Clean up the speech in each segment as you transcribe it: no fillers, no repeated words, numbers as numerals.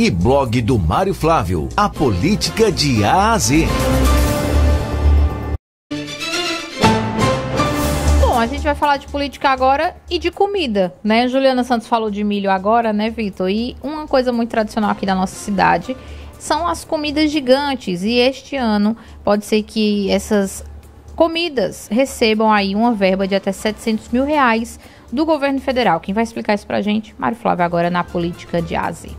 e blog do Mário Flávio, a política de A a Z. Bom, a gente vai falar de política agora e de comida, né? Juliana Santos falou de milho agora, né, Vitor? E uma coisa muito tradicional aqui da nossa cidade são as comidas gigantes. E este ano pode ser que essas comidas recebam aí uma verba de até R$700 mil do governo federal. Quem vai explicar isso pra gente? Mário Flávio, agora na política de A a Z.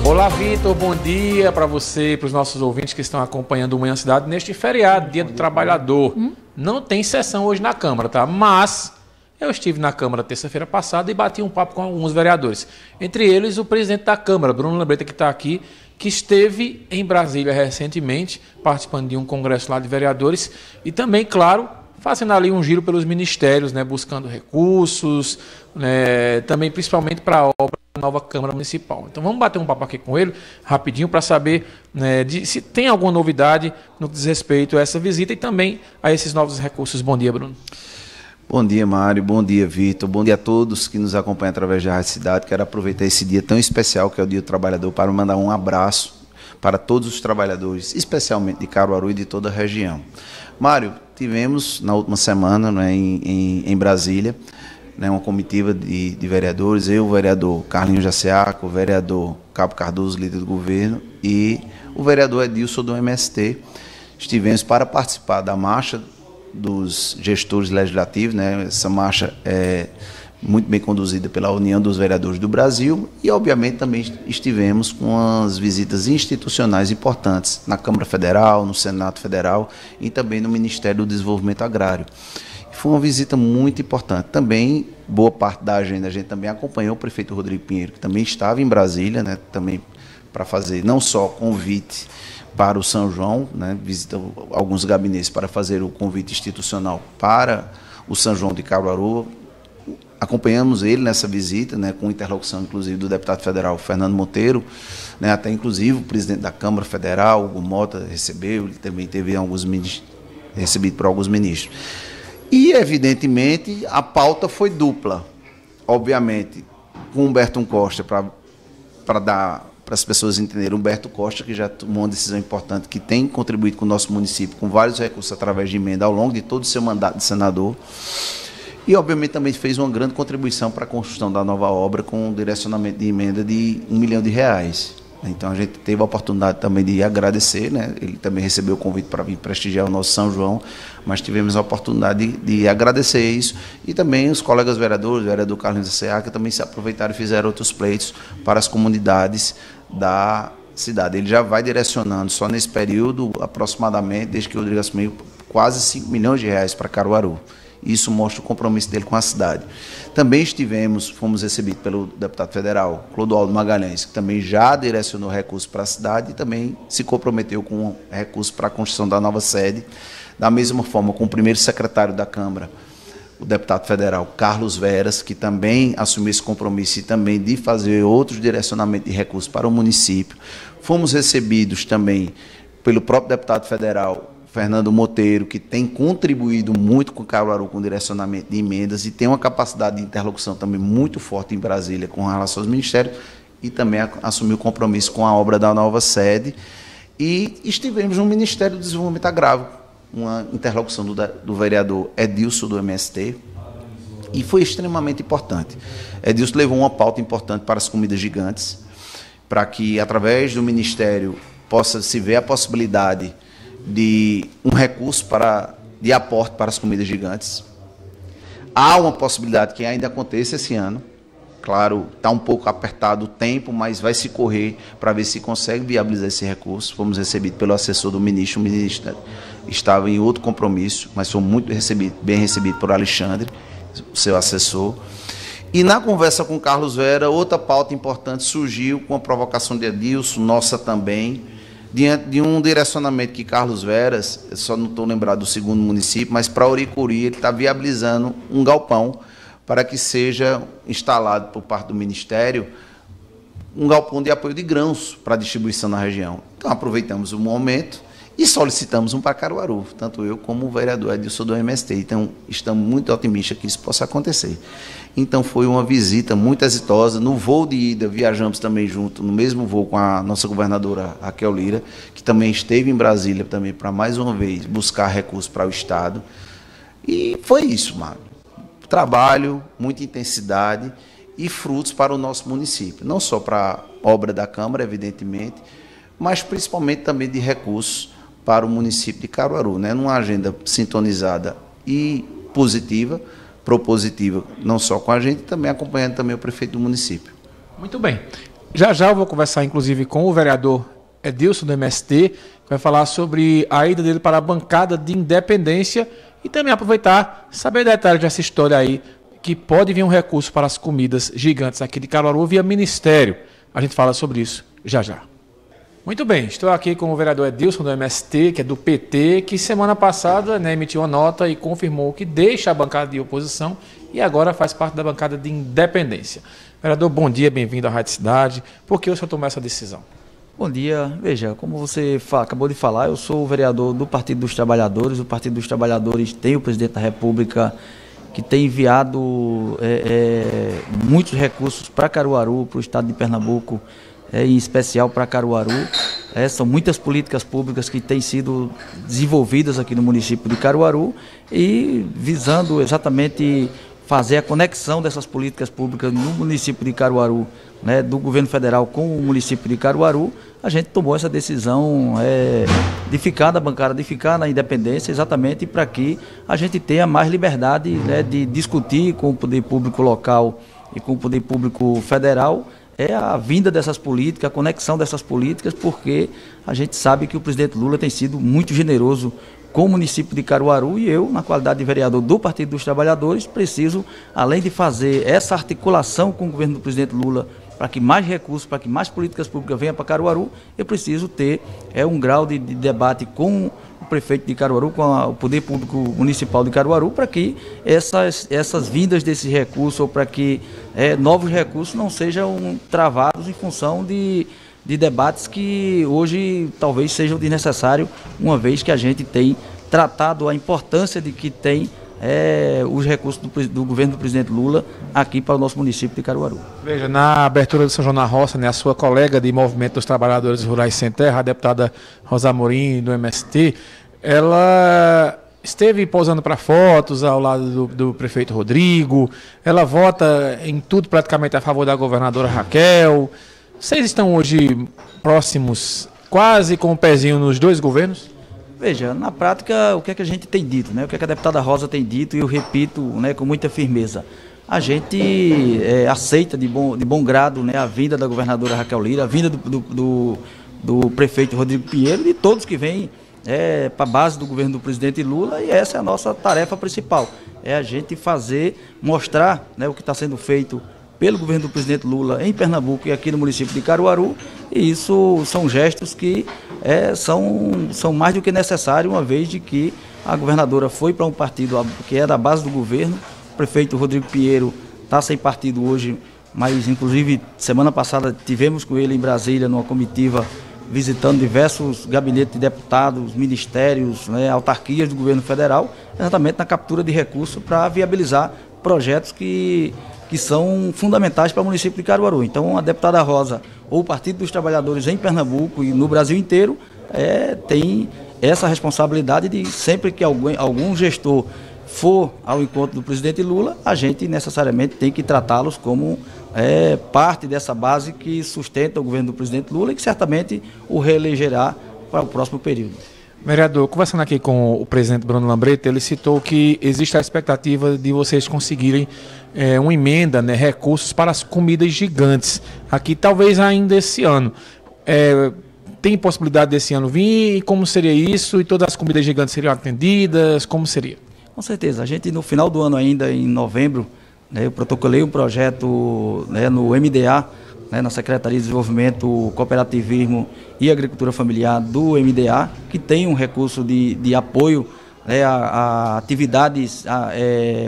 Olá, Vitor, bom dia para você e para os nossos ouvintes que estão acompanhando o Manhã Cidade neste feriado, Dia do Trabalhador. Não tem sessão hoje na Câmara, tá? Mas eu estive na Câmara terça-feira passada e bati um papo com alguns vereadores. Entre eles, o presidente da Câmara, Bruno Lambreta, que está aqui, que esteve em Brasília recentemente, participando de um congresso lá de vereadores e também, claro, fazendo ali um giro pelos ministérios, né, buscando recursos, né, também principalmente para a obra da nova Câmara Municipal. Então vamos bater um papo aqui com ele, rapidinho, para saber, né, se tem alguma novidade no que diz respeito a essa visita e também a esses novos recursos. Bom dia, Bruno. Bom dia, Mário. Bom dia, Vitor. Bom dia a todos que nos acompanham através da Rádio Cidade. Quero aproveitar esse dia tão especial que é o Dia do Trabalhador para mandar um abraço para todos os trabalhadores, especialmente de Caruaru e de toda a região. Mário, tivemos na última semana, né, em Brasília, né, uma comitiva de vereadores, eu, o vereador Carlinhos Jaceaco, o vereador Cabo Cardoso, líder do governo, e o vereador Edilson do MST. Estivemos para participar da marcha dos gestores legislativos, né? Essa marcha é muito bem conduzida pela União dos Vereadores do Brasil e, obviamente, também estivemos com as visitas institucionais importantes na Câmara Federal, no Senado Federal e também no Ministério do Desenvolvimento Agrário. Foi uma visita muito importante. Também, boa parte da agenda, a gente também acompanhou o prefeito Rodrigo Pinheiro, que também estava em Brasília, né? Também para fazer não só convite para o São João, né, visita alguns gabinetes para fazer o convite institucional para o São João de Caruaru. Acompanhamos ele nessa visita, né, com interlocução, inclusive, do deputado federal Fernando Monteiro, né, até, inclusive, o presidente da Câmara Federal, Hugo Mota, recebeu, ele também teve recebido por alguns ministros. E, evidentemente, a pauta foi dupla, obviamente, com Humberto Costa, para dar para as pessoas entenderem, Humberto Costa, que já tomou uma decisão importante, que tem contribuído com o nosso município com vários recursos através de emenda ao longo de todo o seu mandato de senador. E, obviamente, também fez uma grande contribuição para a construção da nova obra com um direcionamento de emenda de R$1 milhão. Então, a gente teve a oportunidade também de agradecer, né? Ele também recebeu o convite para vir prestigiar o nosso São João, mas tivemos a oportunidade de agradecer isso. E também os colegas vereadores, o vereador Carlinhos Jaceaco, também se aproveitaram e fizeram outros pleitos para as comunidades da cidade. Ele já vai direcionando, só nesse período, aproximadamente, desde que o Rodrigo assumiu, quase R$5 milhões para Caruaru. Isso mostra o compromisso dele com a cidade. Também fomos recebidos pelo deputado federal Clodoaldo Magalhães, que também já direcionou recursos para a cidade e também se comprometeu com recursos para a construção da nova sede. Da mesma forma, com o primeiro secretário da Câmara, o deputado federal Carlos Veras, que também assumiu esse compromisso e também de fazer outros direcionamentos de recursos para o município. Fomos recebidos também pelo próprio deputado federal Fernando Monteiro, que tem contribuído muito com o Caruaru com direcionamento de emendas e tem uma capacidade de interlocução também muito forte em Brasília com relação aos ministérios e também assumiu compromisso com a obra da nova sede. E estivemos no Ministério do Desenvolvimento Agrário, uma interlocução do vereador Edilson do MST, e foi extremamente importante. Edilson levou uma pauta importante para as comidas gigantes, para que, através do Ministério, possa se ver a possibilidade de um recurso de aporte para as comidas gigantes. Há uma possibilidade que ainda aconteça esse ano. Claro, está um pouco apertado o tempo, mas vai se correr para ver se consegue viabilizar esse recurso. Fomos recebidos pelo assessor do ministro. O ministro estava em outro compromisso, mas foi muito bem recebido por Alexandre, o seu assessor. E na conversa com Carlos Vera, outra pauta importante surgiu com a provocação de Edilson, nossa também, diante de um direcionamento que Carlos Veras, eu só não estou lembrado do segundo município, mas para Oricuri ele está viabilizando um galpão para que seja instalado por parte do Ministério um galpão de apoio de grãos para distribuição na região. Então aproveitamos o momento E solicitamos um para Caruaru, tanto eu como o vereador Edilson do MST. Então, estamos muito otimistas que isso possa acontecer. Então, foi uma visita muito exitosa. No voo de ida, viajamos também junto, no mesmo voo com a nossa governadora Raquel Lira, que também esteve em Brasília também para, mais uma vez, buscar recursos para o Estado. E foi isso, Mário. Trabalho, muita intensidade e frutos para o nosso município. Não só para a obra da Câmara, evidentemente, mas principalmente também de recursos para o município de Caruaru, né? Numa agenda sintonizada e positiva, propositiva, não só com a gente, também acompanhando também o prefeito do município. Muito bem. Já já eu vou conversar, inclusive, com o vereador Edilson do MST, que vai falar sobre a ida dele para a bancada de independência e também aproveitar, saber detalhes dessa história aí, que pode vir um recurso para as comidas gigantes aqui de Caruaru via Ministério. A gente fala sobre isso já já. Muito bem, estou aqui com o vereador Edilson do MST, que é do PT, que semana passada, né, emitiu uma nota e confirmou que deixa a bancada de oposição e agora faz parte da bancada de independência. Vereador, bom dia, bem-vindo à Rádio Cidade. Por que o senhor tomou essa decisão? Bom dia. Veja, como você acabou de falar, eu sou o vereador do Partido dos Trabalhadores. O Partido dos Trabalhadores tem o presidente da República que tem enviado muitos recursos para Caruaru, para o estado de Pernambuco, em especial para Caruaru. São muitas políticas públicas que têm sido desenvolvidas aqui no município de Caruaru e visando exatamente fazer a conexão dessas políticas públicas no município de Caruaru, né, do governo federal com o município de Caruaru. A gente tomou essa decisão de ficar na bancada, de ficar na independência, exatamente para que a gente tenha mais liberdade, né, de discutir com o poder público local e com o poder público federal a vinda dessas políticas, a conexão dessas políticas, porque a gente sabe que o presidente Lula tem sido muito generoso com o município de Caruaru e eu, na qualidade de vereador do Partido dos Trabalhadores, preciso, além de fazer essa articulação com o governo do presidente Lula para que mais recursos, para que mais políticas públicas venham para Caruaru, eu preciso ter um grau de debate com o prefeito de Caruaru, com o poder público municipal de Caruaru, para que essas vindas desses recursos ou para que novos recursos não sejam travados em função de debates que hoje talvez sejam desnecessários, uma vez que a gente tem tratado a importância de que tem os recursos do governo do presidente Lula aqui para o nosso município de Caruaru. Veja, na abertura do São João na Roça, né, a sua colega de Movimento dos Trabalhadores Rurais Sem Terra, a deputada Rosa Amorim, do MST, ela esteve posando para fotos ao lado do prefeito Rodrigo, ela vota em tudo praticamente a favor da governadora Raquel. Vocês estão hoje próximos, quase com o pezinho nos dois governos? Veja, na prática, o que é que a gente tem dito, né? O que é que a deputada Rosa tem dito, e eu repito, né, com muita firmeza. A gente aceita de bom grado, né, a vinda da governadora Raquel Lira, a vinda do prefeito Rodrigo Pinheiro e de todos que vêm para a base do governo do presidente Lula, e essa é a nossa tarefa principal. É a gente mostrar, né, o que está sendo feito pelo governo do presidente Lula em Pernambuco e aqui no município de Caruaru, e isso são gestos que são mais do que necessários, uma vez de que a governadora foi para um partido que é da base do governo. O prefeito Rodrigo Pinheiro está sem partido hoje, mas inclusive semana passada tivemos com ele em Brasília numa comitiva visitando diversos gabinetes de deputados, ministérios, né, autarquias do governo federal, exatamente na captura de recursos para viabilizar projetos que são fundamentais para o município de Caruaru. Então, a deputada Rosa, ou o Partido dos Trabalhadores em Pernambuco e no Brasil inteiro, tem essa responsabilidade de, sempre que algum gestor for ao encontro do presidente Lula, a gente necessariamente tem que tratá-los como parte dessa base que sustenta o governo do presidente Lula e que certamente o reelegerá para o próximo período. Vereador, conversando aqui com o presidente Bruno Lambreta, ele citou que existe a expectativa de vocês conseguirem uma emenda, né, recursos para as comidas gigantes, aqui talvez ainda esse ano. Tem possibilidade desse ano vir? E como seria isso? E todas as comidas gigantes seriam atendidas? Como seria? Com certeza. A gente, no final do ano ainda, em novembro, né, eu protocolei um projeto, né, no MDA, né, na Secretaria de Desenvolvimento, Cooperativismo e Agricultura Familiar do MDA, que tem um recurso de apoio, né, a atividades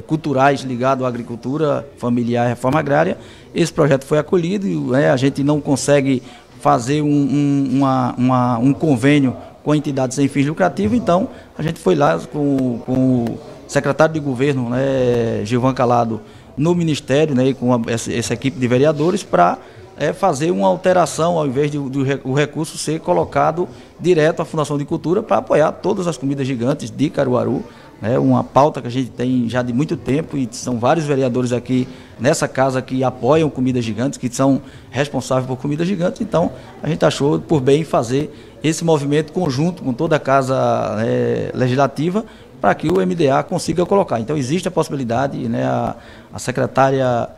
culturais ligadas à agricultura familiar e reforma agrária. Esse projeto foi acolhido e a gente não consegue fazer um convênio com entidades sem fins lucrativos. Então, a gente foi lá com o secretário de governo, né, Gilvan Calado, no Ministério, né, e com essa equipe de vereadores, para fazer uma alteração, ao invés de o recurso ser colocado direto à Fundação de Cultura para apoiar todas as comidas gigantes de Caruaru. Uma pauta que a gente tem já de muito tempo, e são vários vereadores aqui nessa casa que apoiam comidas gigantes, que são responsáveis por comidas gigantes. Então, a gente achou por bem fazer esse movimento conjunto com toda a casa legislativa para que o MDA consiga colocar. Então, existe a possibilidade, né, a secretária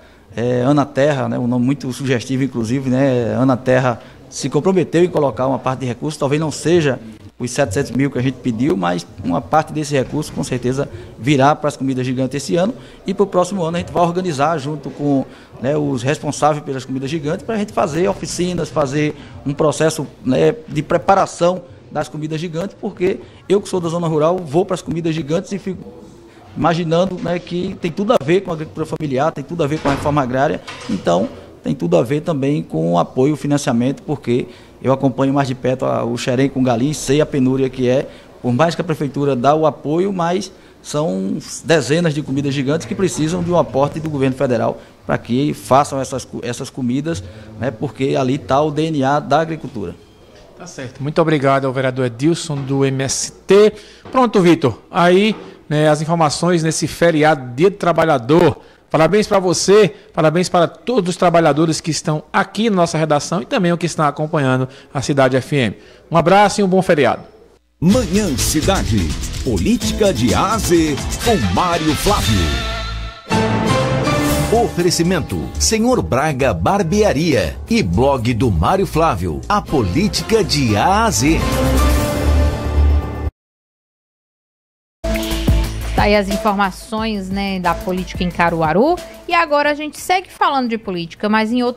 Ana Terra, né, um nome muito sugestivo, inclusive, né, Ana Terra se comprometeu em colocar uma parte de recurso, talvez não seja os 700 mil que a gente pediu, mas uma parte desse recurso com certeza virá para as comidas gigantes esse ano, e para o próximo ano a gente vai organizar junto com, né, os responsáveis pelas comidas gigantes, para a gente fazer oficinas, fazer um processo, né, de preparação das comidas gigantes, porque eu que sou da zona rural vou para as comidas gigantes e fico imaginando, né, que tem tudo a ver com a agricultura familiar, tem tudo a ver com a reforma agrária, então tem tudo a ver também com o apoio, o financiamento, porque eu acompanho mais de perto o xerém com galinha, sei a penúria que é, por mais que a prefeitura dá o apoio, mas são dezenas de comidas gigantes que precisam de um aporte do governo federal para que façam essas comidas, né, porque ali está o DNA da agricultura. Tá certo. Muito obrigado ao vereador Edilson do MST. Pronto, Vitor. Aí, né, as informações nesse feriado, Dia do Trabalhador. Parabéns para você, parabéns para todos os trabalhadores que estão aqui na nossa redação e também os que estão acompanhando a Cidade FM. Um abraço e um bom feriado. Manhã Cidade. Política de A a Z com Mário Flávio. Oferecimento: Senhor Braga Barbearia e blog do Mário Flávio. A política de A a Z. Tá aí as informações, né, da política em Caruaru. E agora a gente segue falando de política, mas em outro